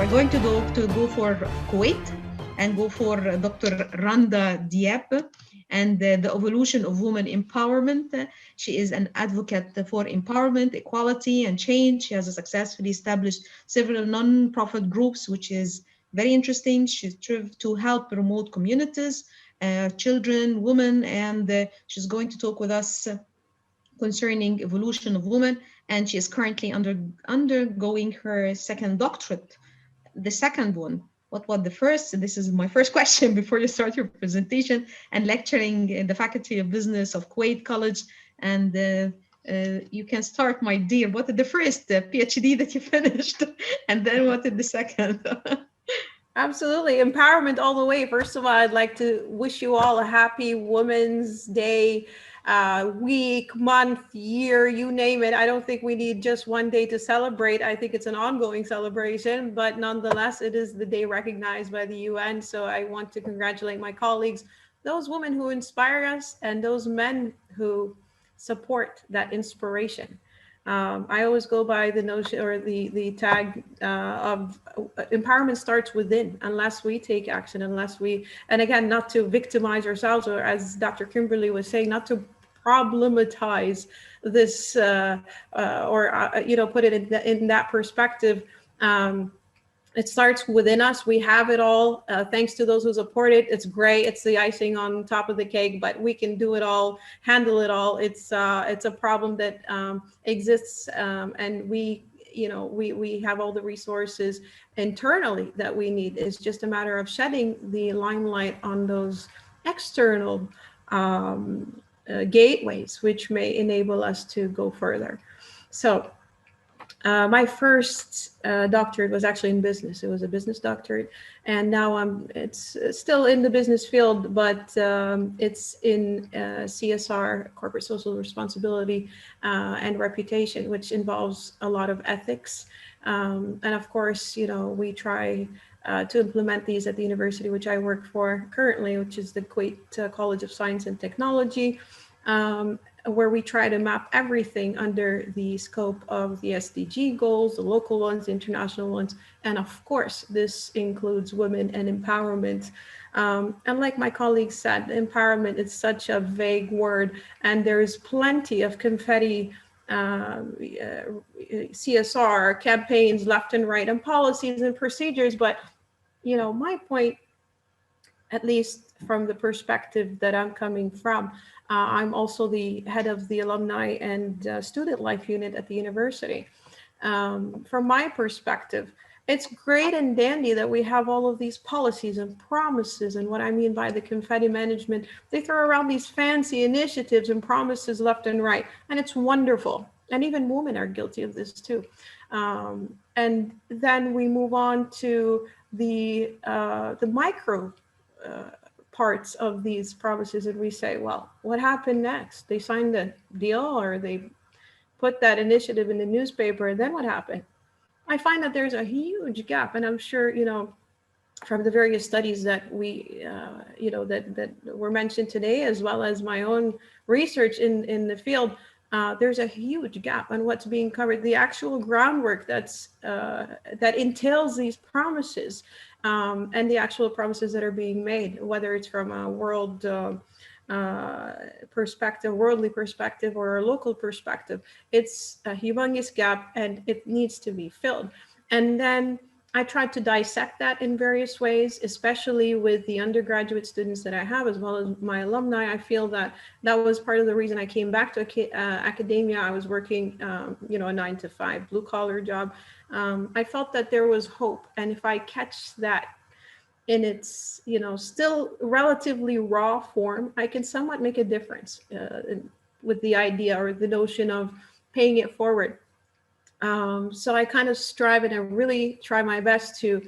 we're going to go for Kuwait and go for Dr. Randa Diab and the evolution of women empowerment. She is an advocate for empowerment, equality, and change. She has successfully established several non-profit groups, which is very interesting. She's tried to help remote communities, children, women, and she's going to talk with us concerning evolution of women, and she is currently undergoing her second doctorate. The second one, what was the first? This is my first question before you start your presentation. And lecturing in the Faculty of Business of Kuwait College. And you can start, my dear. What is the first PhD that you finished? And then what is the second? Absolutely. Empowerment all the way. First of all, I'd like to wish you all a happy Women's Day, week, month, year, you name it. I don't think we need just one day to celebrate. I think it's an ongoing celebration, but nonetheless, it is the day recognized by the UN. So I want to congratulate my colleagues, those women who inspire us, and those men who support that inspiration. I always go by the notion or the tag of empowerment starts within. Unless we take action, unless we, and again, not to victimize ourselves, or as Dr. Kimberly was saying, not to problematize this put it in that perspective. It starts within us. We have it all. Thanks to those who support it. It's great. It's the icing on top of the cake, but we can do it all, handle it all. It's a problem that exists, and we have all the resources internally that we need. It's just a matter of shedding the limelight on those external gateways, which may enable us to go further. So my first doctorate was actually in business. It was a business doctorate, and now it's still in the business field, but it's in CSR, corporate social responsibility, and reputation, which involves a lot of ethics. And of course, we try to implement these at the university which I work for currently, which is the Kuwait College of Science and Technology, where we try to map everything under the scope of the SDG goals, the local ones, the international ones. And of course, this includes women and empowerment. And like my colleague said, empowerment is such a vague word, and there's plenty of confetti CSR campaigns left and right, and policies and procedures. But, my point, at least from the perspective that I'm coming from, I'm also the head of the Alumni and Student Life Unit at the university. From my perspective, it's great and dandy that we have all of these policies and promises. And what I mean by the confetti management, they throw around these fancy initiatives and promises left and right, and it's wonderful. And even women are guilty of this too. And then we move on to the micro parts of these promises, and we say, well, what happened next? They signed the deal, or they put that initiative in the newspaper, and then what happened? I find that there's a huge gap, and I'm sure, from the various studies that we, that were mentioned today, as well as my own research in the field, there's a huge gap on what's being covered, the actual groundwork that entails these promises, and the actual promises that are being made, whether it's from a world perspective, worldly perspective, or a local perspective. It's a humongous gap, and it needs to be filled. And then I tried to dissect that in various ways, especially with the undergraduate students that I have, as well as my alumni. I feel that that was part of the reason I came back to academia. I was working, a 9-to-5 blue collar job. I felt that there was hope. And if I catch that in its, still relatively raw form, I can somewhat make a difference with the idea or the notion of paying it forward. So I kind of strive, and I really try my best to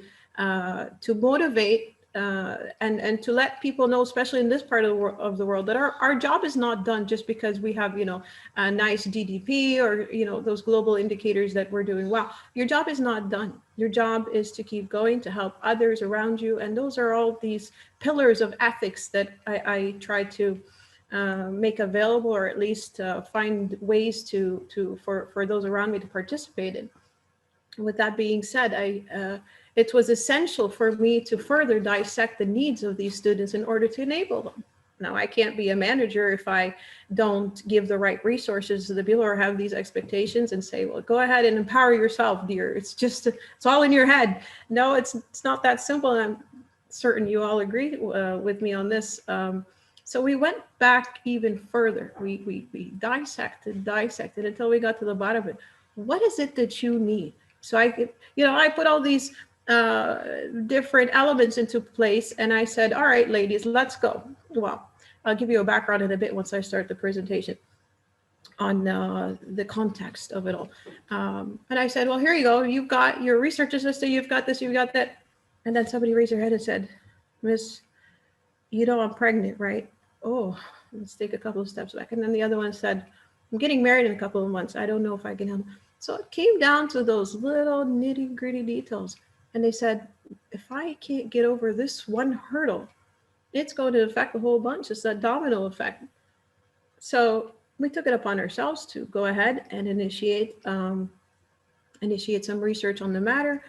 motivate and to let people know, especially in this part of the world, that our job is not done just because we have, a nice GDP or, those global indicators that we're doing well. Your job is not done. Your job is to keep going, to help others around you. And those are all these pillars of ethics that I try to make available, or at least find ways for those around me to participate in. With that being said, it was essential for me to further dissect the needs of these students in order to enable them. Now, I can't be a manager if I don't give the right resources to the people who have these expectations and say, well, go ahead and empower yourself, dear. It's just, it's all in your head. No, it's not that simple. And I'm certain you all agree with me on this. So we went back even further. We dissected until we got to the bottom of it. What is it that you need? So I put all these different elements into place, and I said, all right, ladies, let's go. Well, I'll give you a background in a bit once I start the presentation on the context of it all. And I said, well, here you go. You've got your research assistant, you've got this, you've got that. And then somebody raised their hand and said, Miss, you know I'm pregnant, right? Oh, let's take a couple of steps back. And then the other one said, I'm getting married in a couple of months. I don't know if I can help. So it came down to those little nitty gritty details. And they said, if I can't get over this one hurdle, it's going to affect the whole bunch. It's that domino effect. So we took it upon ourselves to go ahead and initiate some research on the matter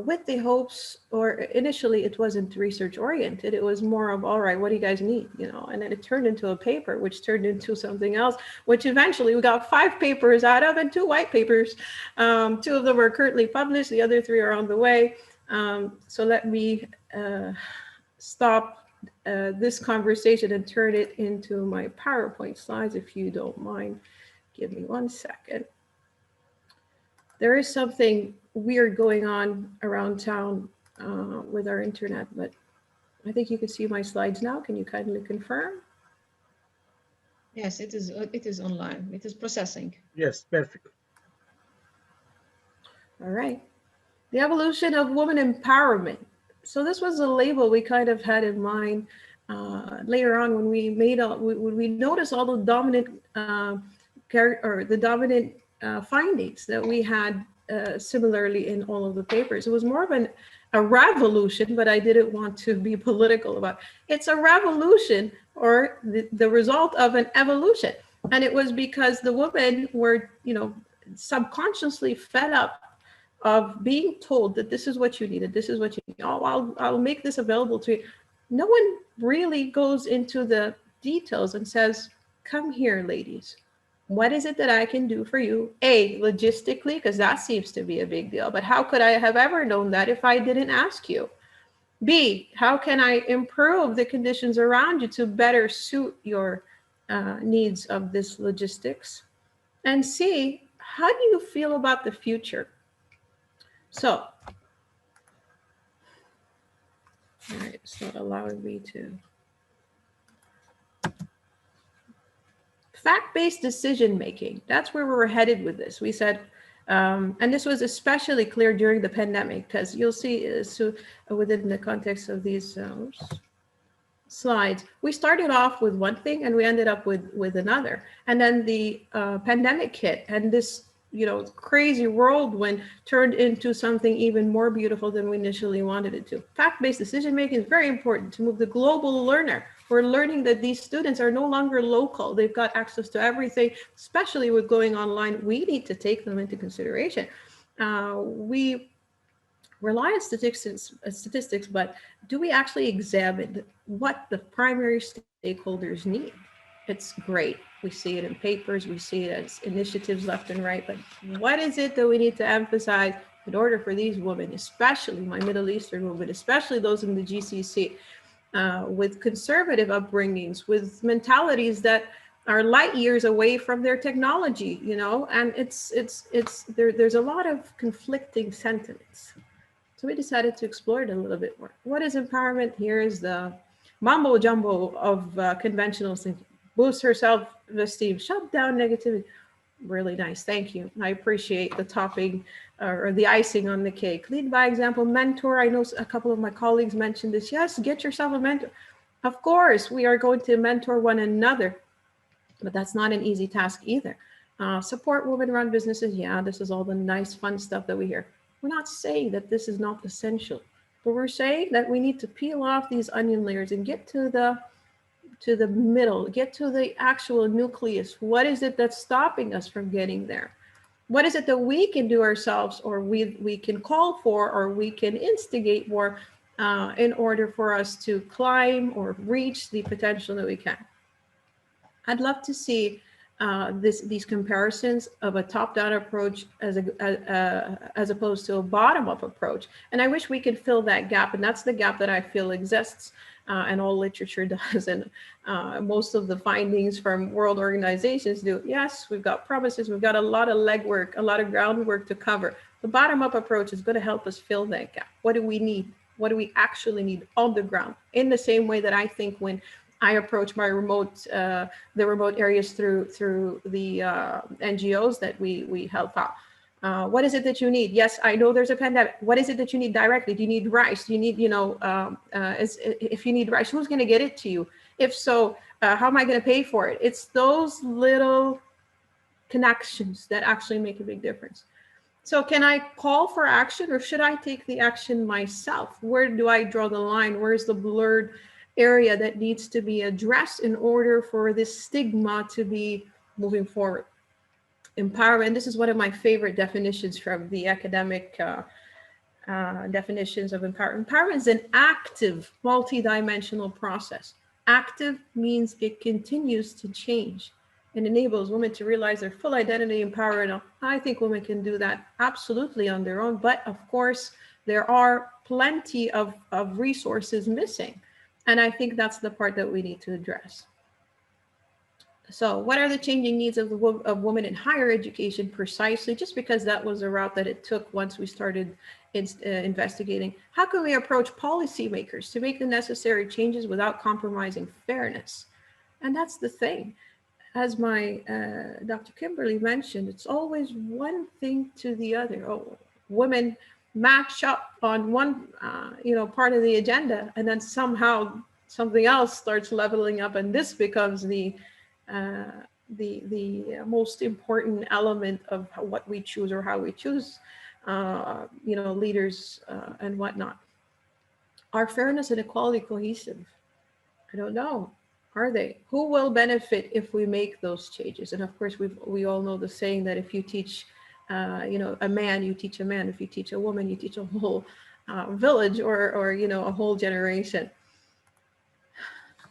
with the hopes, or initially it wasn't research oriented. It was more of, all right, what do you guys need? And then it turned into a paper, which turned into something else, which eventually we got 5 papers out of, and 2 white papers. 2 of them are currently published. The other 3 are on the way. So let me stop this conversation and turn it into my PowerPoint slides, if you don't mind. Give me 1 second. There is something weird going on around town with our internet, but I think you can see my slides now. Can you kindly confirm? Yes, it is online. It is processing. Yes, perfect. All right. The evolution of woman empowerment. So this was a label we kind of had in mind later on when we noticed all the dominant findings that we had similarly in all of the papers. It was more of a revolution, but I didn't want to be political about it. It's a revolution, or the result of an evolution. And it was because the women were, subconsciously fed up of being told that this is what you needed, this is what you need. Oh, I'll make this available to you. No one really goes into the details and says, come here, ladies. What is it that I can do for you? A, logistically, because that seems to be a big deal. But how could I have ever known that if I didn't ask you? B, how can I improve the conditions around you to better suit your needs of this logistics? And C, how do you feel about the future? So, all right, it's not allowing me to. Fact-based decision-making, that's where we were headed with this. We said, and this was especially clear during the pandemic, because you'll see within the context of these slides, we started off with one thing and we ended up with another. And then the pandemic hit, and this crazy whirlwind turned into something even more beautiful than we initially wanted it to. Fact-based decision-making is very important to move the global learner. We're learning that these students are no longer local. They've got access to everything, especially with going online. We need to take them into consideration. We rely on statistics, but do we actually examine what the primary stakeholders need? It's great. We see it in papers, we see it as initiatives left and right, but what is it that we need to emphasize in order for these women, especially my Middle Eastern women, especially those in the GCC, with conservative upbringings, with mentalities that are light years away from their technology, and there's a lot of conflicting sentiments. So we decided to explore it a little bit more. What is empowerment? Here is the mumbo jumbo of conventional thinking. Boost her self-esteem, shut down negativity. Really nice, thank you. I appreciate the topping or the icing on the cake. Lead by example, mentor. I know a couple of my colleagues mentioned this. Yes, get yourself a mentor. Of course, we are going to mentor one another, but that's not an easy task either. Support women-run businesses. Yeah, this is all the nice, fun stuff that we hear. We're not saying that this is not essential, but we're saying that we need to peel off these onion layers and get to the middle, get to the actual nucleus. What is it that's stopping us from getting there? What is it that we can do ourselves, or we can call for, or we can instigate more in order for us to climb or reach the potential that we can? I'd love to see these comparisons of a top-down approach as opposed to a bottom-up approach. And I wish we could fill that gap, and that's the gap that I feel exists, and all literature does, and most of the findings from world organizations do. Yes, we've got promises, we've got a lot of legwork, a lot of groundwork to cover. The bottom-up approach is going to help us fill that gap. What do we need? What do we actually need on the ground? In the same way that I think when I approach my the remote areas through the NGOs that we help out. What is it that you need? Yes, I know there's a pandemic. What is it that you need directly? Do you need rice? Do you need, if you need rice, who's going to get it to you? If so, how am I going to pay for it? It's those little connections that actually make a big difference. So can I call for action, or should I take the action myself? Where do I draw the line? Where's the blurred area that needs to be addressed in order for this stigma to be moving forward? Empowerment, this is one of my favorite definitions from the academic definitions of empowerment. Empowerment is an active, multidimensional process. Active means it continues to change and enables women to realize their full identity and power. And I think women can do that absolutely on their own, but of course, there are plenty of resources missing. And I think that's the part that we need to address. So what are the changing needs of women in higher education precisely? Just because that was the route that it took once we started investigating. How can we approach policymakers to make the necessary changes without compromising fairness? And that's the thing. As my Dr. Kimberly mentioned, it's always one thing to the other. Oh, women match up on one part of the agenda, and then somehow something else starts leveling up, and this becomes the most important element of what we choose, or how we choose leaders and whatnot. Are fairness and equality cohesive? I don't know. Are they? Who will benefit if we make those changes? And of course, we all know the saying that if you teach a man, you teach a man. If you teach a woman, you teach a whole village, or a whole generation.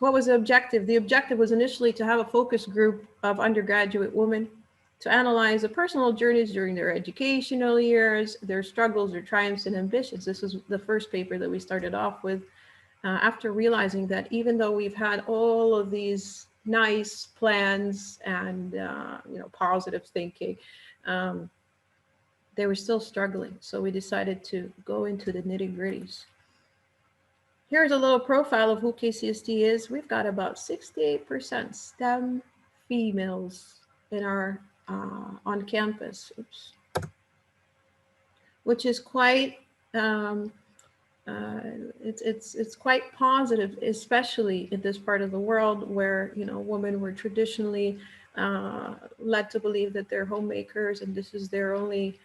What was the objective? The objective was initially to have a focus group of undergraduate women to analyze the personal journeys during their educational years, their struggles, their triumphs and ambitions. This was the first paper that we started off with, after realizing that even though we've had all of these nice plans and positive thinking, they were still struggling. So we decided to go into the nitty-gritties. Here's a little profile of who KCST is. We've got about 68% STEM females in our on campus, which is quite it's quite positive, especially in this part of the world where women were traditionally led to believe that they're homemakers, and this is their only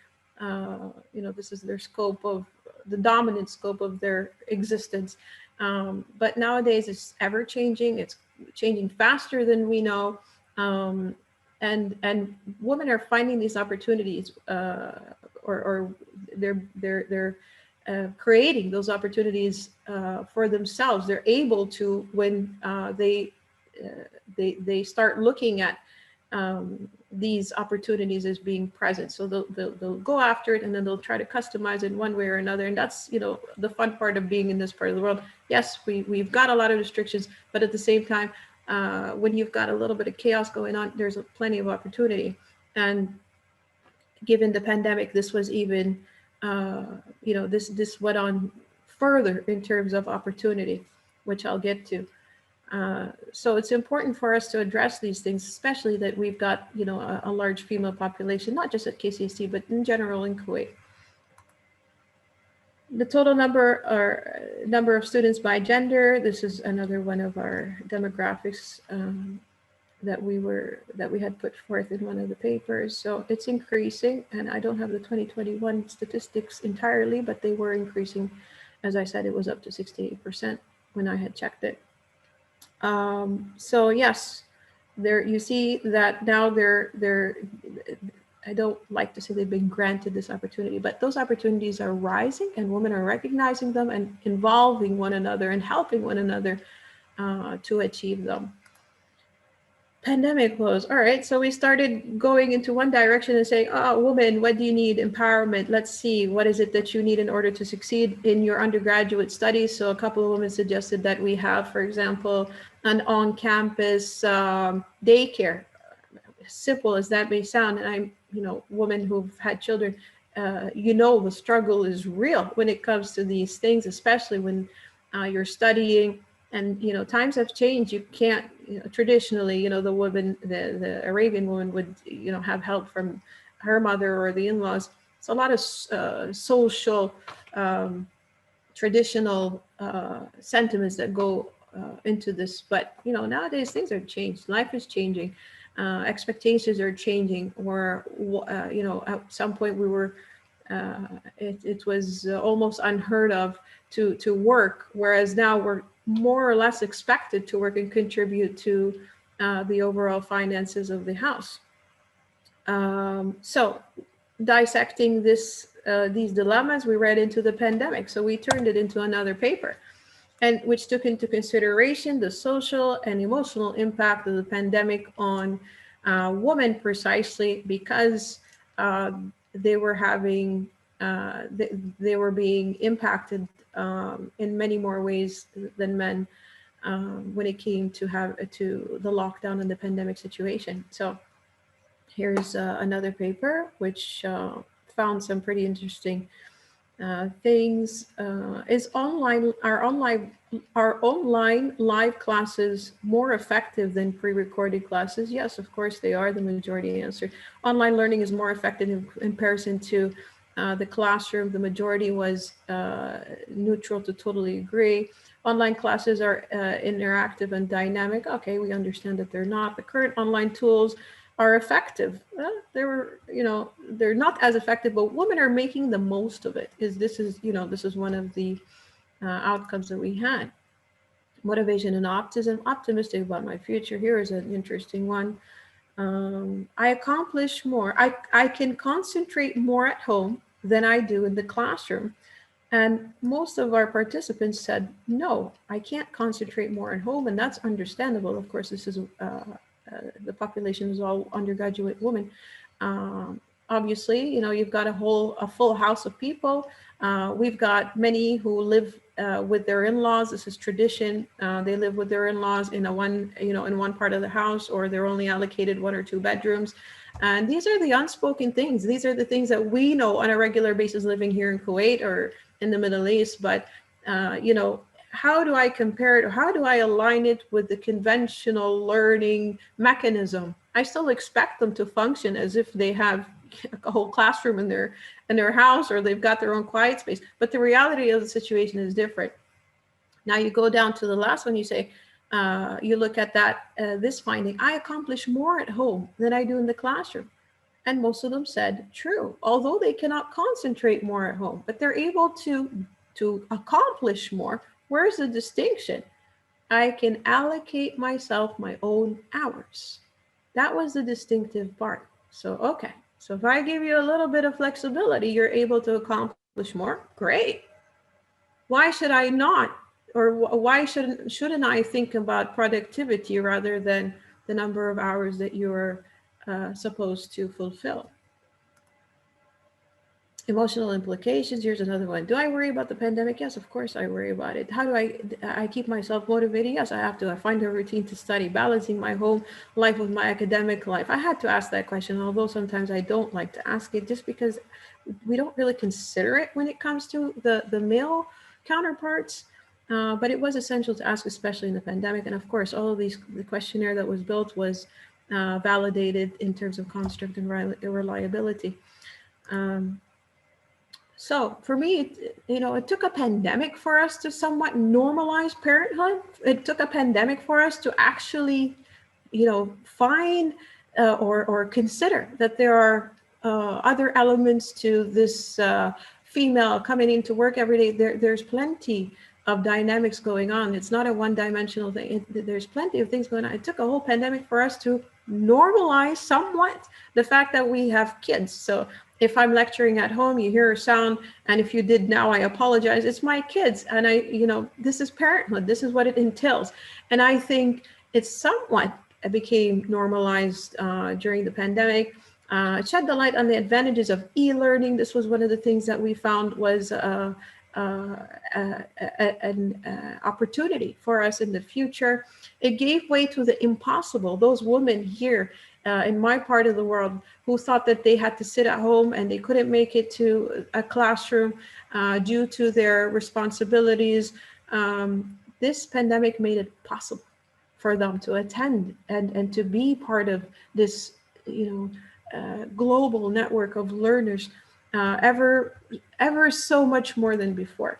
this is their scope of the dominant scope of their existence. But nowadays it's ever changing. It's changing faster than we know. And women are finding these opportunities, or they're creating those opportunities for themselves. They're able to, when they start looking at these opportunities as being present. So they'll go after it, and then they'll try to customize it in one way or another. And that's the fun part of being in this part of the world. Yes, we've got a lot of restrictions, but at the same time, when you've got a little bit of chaos going on, there's plenty of opportunity. And given the pandemic, this was even this went on further in terms of opportunity, which I'll get to. So it's important for us to address these things, especially that we've got a large female population, not just at KCST, but in general in Kuwait. The total number of students by gender. This is another one of our demographics that we had put forth in one of the papers. So it's increasing, and I don't have the 2021 statistics entirely, but they were increasing. As I said, it was up to 68% when I had checked it. So yes, there you see that now I don't like to say they've been granted this opportunity, but those opportunities are rising and women are recognizing them and involving one another and helping one another to achieve them. Pandemic woes. All right, so we started going into one direction and saying, oh, woman, what do you need? Empowerment. Let's see, what is it that you need in order to succeed in your undergraduate studies? So a couple of women suggested that we have, for example, an on-campus daycare. Simple as that may sound, and I'm, women who've had children, the struggle is real when it comes to these things, especially when you're studying. And times have changed. You can't traditionally, the woman, the Arabian woman would have help from her mother or the in-laws. It's a lot of social traditional sentiments that go into this. But nowadays things are changed. Life is changing. Expectations are changing. Or at some point we were. It was almost unheard of to work, whereas now we're more or less expected to work and contribute to the overall finances of the house. So dissecting these dilemmas, we read into the pandemic. So we turned it into another paper, and which took into consideration the social and emotional impact of the pandemic on women, precisely because they were having they were being impacted in many more ways than men when it came to the lockdown and the pandemic situation. So here's another paper which found some pretty interesting things. Is our online live classes more effective than pre-recorded classes? Yes, of course they are. The majority answered. Online learning is more effective in comparison to the classroom. The majority was neutral to totally agree. Online classes are interactive and dynamic. Okay, we understand that they're not. The current online tools are effective. They're not as effective, but women are making the most of it. This is one of the outcomes that we had. Motivation and optimism. Optimistic about my future. Here is an interesting one. I accomplish more. I can concentrate more at home than I do in the classroom. And most of our participants said, no, I can't concentrate more at home. And that's understandable. Of course, this is the population is all undergraduate women. Obviously, you've got a full house of people. We've got many who live with their in-laws. This is tradition. They live with their in-laws in one part of the house, or they're only allocated 1 or 2 bedrooms. And these are the unspoken things. These are the things that we know on a regular basis living here in Kuwait or in the Middle East. But, how do I compare it? Or how do I align it with the conventional learning mechanism? I still expect them to function as if they have a whole classroom in their house, or they've got their own quiet space. But the reality of the situation is different. Now you go down to the last one. You say, you look at this finding. I accomplish more at home than I do in the classroom. And most of them said true, although they cannot concentrate more at home, but they're able to accomplish more. Where's the distinction? I can allocate myself my own hours. That was the distinctive part. So, okay. So if I give you a little bit of flexibility, you're able to accomplish more. Great. Why should I not? Or why shouldn't I think about productivity rather than the number of hours that you're supposed to fulfill? Emotional implications. Here's another one. Do I worry about the pandemic? Yes, of course I worry about it. How do I keep myself motivated? Yes, I have to. I find a routine to study, balancing my home life with my academic life. I had to ask that question, although sometimes I don't like to ask it, just because we don't really consider it when it comes to the male counterparts. But it was essential to ask, especially in the pandemic. And of course, all of the questionnaire that was built was validated in terms of construct and reliability. So for me, it took a pandemic for us to somewhat normalize parenthood. It took a pandemic for us to actually, find or consider that there are other elements to this female coming into work every day. There's plenty of dynamics going on. It's not a one-dimensional thing. There's plenty of things going on. It took a whole pandemic for us to normalize somewhat the fact that we have kids. So if I'm lecturing at home, you hear a sound, and if you did now, I apologize. It's my kids, and this is parenthood. This is what it entails, and I think it's somewhat became normalized during the pandemic. It shed the light on the advantages of e-learning. This was one of the things that we found was an opportunity for us in the future. It gave way to the impossible. Those women here in my part of the world who thought that they had to sit at home and they couldn't make it to a classroom due to their responsibilities. This pandemic made it possible for them to attend and to be part of this, global network of learners, ever so much more than before.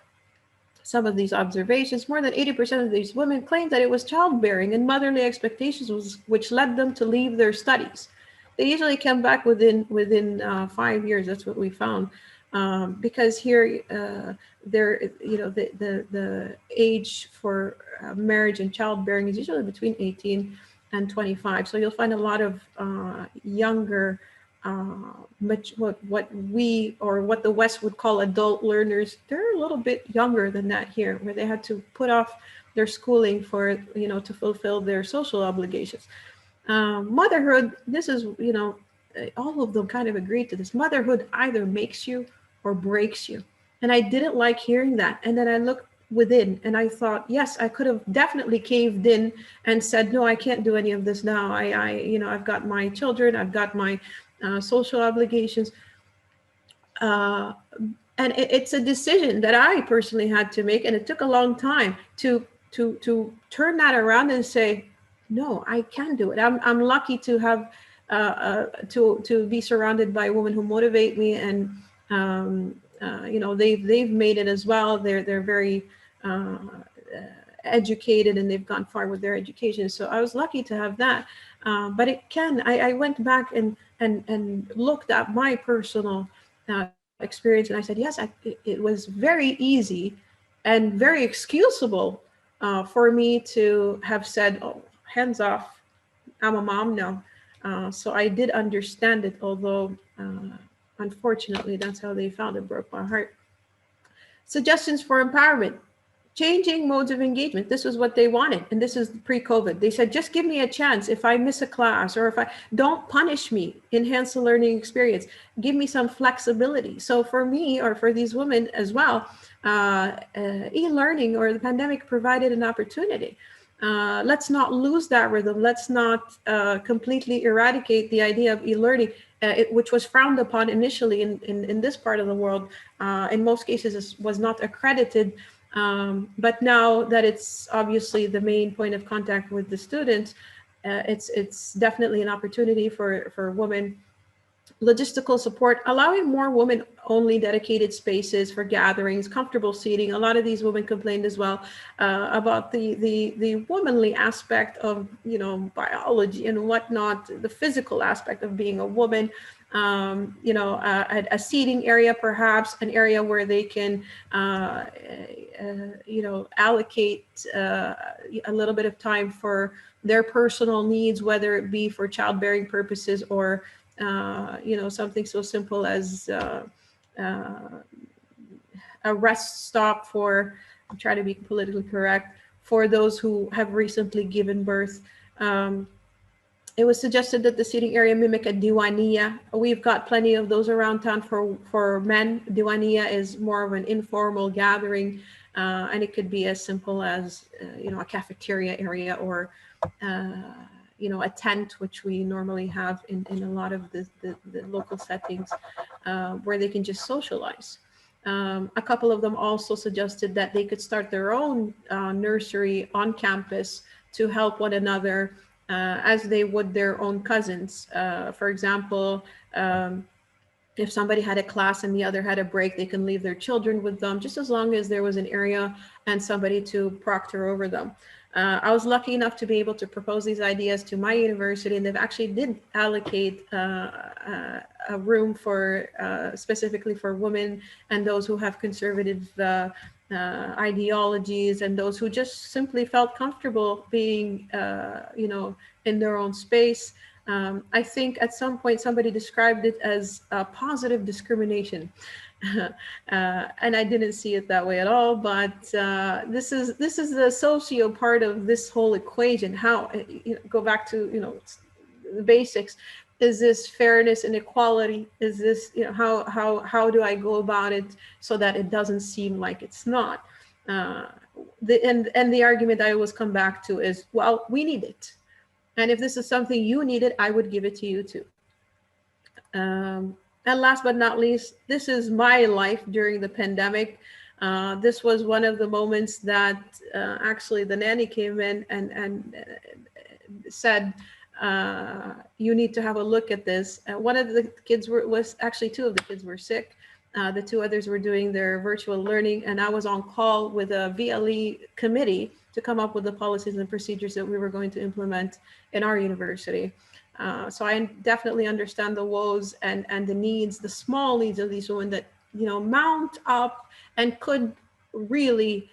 Some of these observations, more than 80% of these women claimed that it was childbearing and motherly expectations which led them to leave their studies. They usually come back within 5 years. That's what we found, because here, the age for marriage and childbearing is usually between 18 and 25. So you'll find a lot of younger, what we or what the West would call adult learners. They're a little bit younger than that here, where they had to put off their schooling for to fulfill their social obligations. Motherhood, this is all of them kind of agreed to this. Motherhood either makes you or breaks you, and I didn't like hearing that. And then I looked within and I thought, yes, I could have definitely caved in and said, no, I can't do any of this now. I've got my children, I've got my social obligations, and it's a decision that I personally had to make, and it took a long time to turn that around and say, no, I can do it. I'm lucky to have to be surrounded by women who motivate me, and they've made it as well. They're very educated, and they've gone far with their education. So I was lucky to have that. But I went back and looked at my personal experience, and I said, yes, it was very easy and very excusable for me to have said, oh, hands off, I'm a mom now. So I did understand it, although unfortunately that's how they found it. Broke my heart. Suggestions for empowerment. Changing modes of engagement. This was what they wanted. And this is pre-COVID. They said, just give me a chance. If I miss a class, or if I don't punish me, enhance the learning experience, give me some flexibility. So for me, or for these women as well, e-learning or the pandemic provided an opportunity. Let's not lose that rhythm. Let's not completely eradicate the idea of e-learning, which was frowned upon initially in this part of the world. In most cases, it was not accredited. But now that it's obviously the main point of contact with the students, it's definitely an opportunity for women. Logistical support, allowing more women-only dedicated spaces for gatherings, comfortable seating. A lot of these women complained as well about the womanly aspect of biology and whatnot, the physical aspect of being a woman. A seating area, perhaps an area where they can, allocate a little bit of time for their personal needs, whether it be for childbearing purposes or something so simple as a rest stop for, I'm trying to be politically correct, for those who have recently given birth. It was suggested that the seating area mimic a diwaniya. We've got plenty of those around town for men. Diwaniya is more of an informal gathering, and it could be as simple as a cafeteria area, or a tent, which we normally have in a lot of the local settings, where they can just socialize. A couple of them also suggested that they could start their own nursery on campus to help one another, as they would their own cousins. For example, if somebody had a class and the other had a break, they can leave their children with them, just as long as there was an area and somebody to proctor over them. I was lucky enough to be able to propose these ideas to my university, and they've actually did allocate a room for specifically for women and those who have conservative ideologies, and those who just simply felt comfortable being, in their own space. I think at some point somebody described it as positive discrimination. And I didn't see it that way at all. But this is the socio part of this whole equation. How, go back to the basics. Is this fairness and equality? Is this, how do I go about it so that it doesn't seem like it's not? And the argument I always come back to is, well, we need it. And if this is something you needed, I would give it to you too. And last but not least, this is my life during the pandemic. This was one of the moments that actually the nanny came in and said, you need to have a look at this. One of the kids was actually, two of the kids were sick. The two others were doing their virtual learning, and I was on call with a VLE committee to come up with the policies and procedures that we were going to implement in our university. So I definitely understand the woes and the needs, the small needs of these women that, mount up and could really,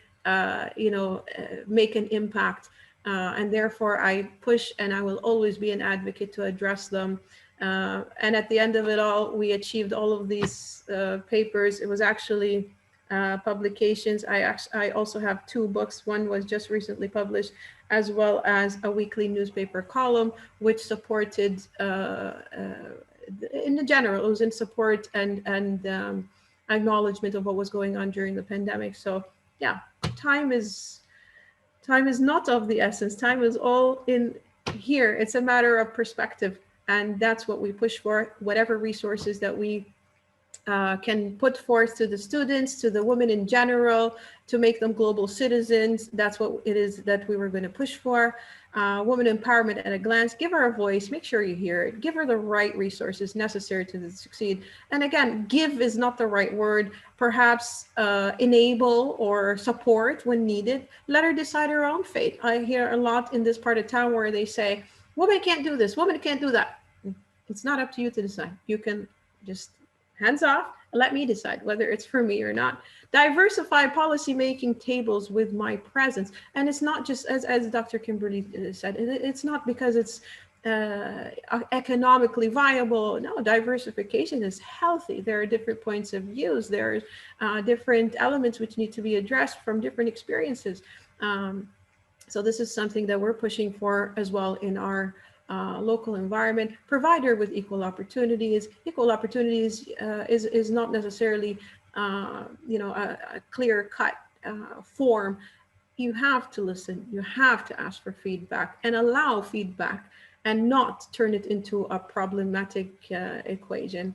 make an impact. And therefore I push, and I will always be an advocate to address them. And at the end of it all, we achieved all of these papers. It was actually publications. I also have 2 books. One was just recently published, as well as a weekly newspaper column, which supported, in the general, it was in support and acknowledgement of what was going on during the pandemic. So yeah, time is not of the essence. Time is all in here. It's a matter of perspective. And that's what we push for, whatever resources that we can put forth to the students, to the women in general, to make them global citizens. That's what it is that we were going to push for. Women empowerment at a glance. Give her a voice. Make sure you hear it. Give her the right resources necessary to succeed. And again, give is not the right word. Perhaps enable or support when needed. Let her decide her own fate. I hear a lot in this part of town where they say, women can't do this, women can't do that. It's not up to you to decide. You can just hands off and let me decide whether it's for me or not. Diversify policymaking tables with my presence. And it's not just, as Dr. Kimberly said, it's not because it's economically viable. No, diversification is healthy. There are different points of views. There are different elements which need to be addressed from different experiences. So this is something that we're pushing for as well in our local environment. Provide her with equal opportunities. Equal opportunities is not necessarily a clear-cut form. You have to listen. You have to ask for feedback and allow feedback, and not turn it into a problematic equation.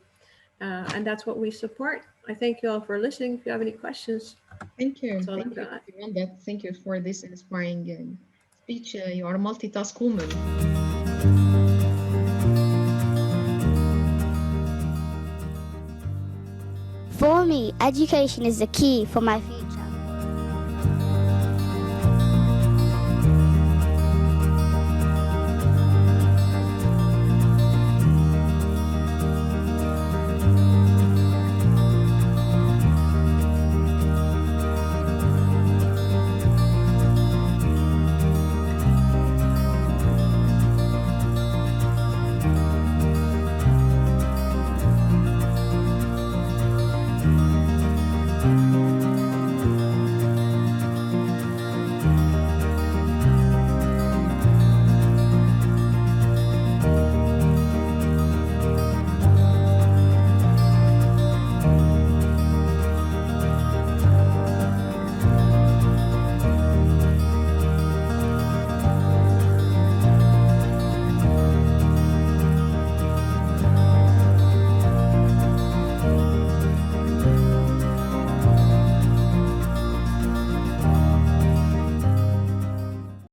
And that's what we support. I thank you all for listening. If you have any questions. Thank you. Thank you for this inspiring speech. You are a multitask woman. For me, education is the key for my future.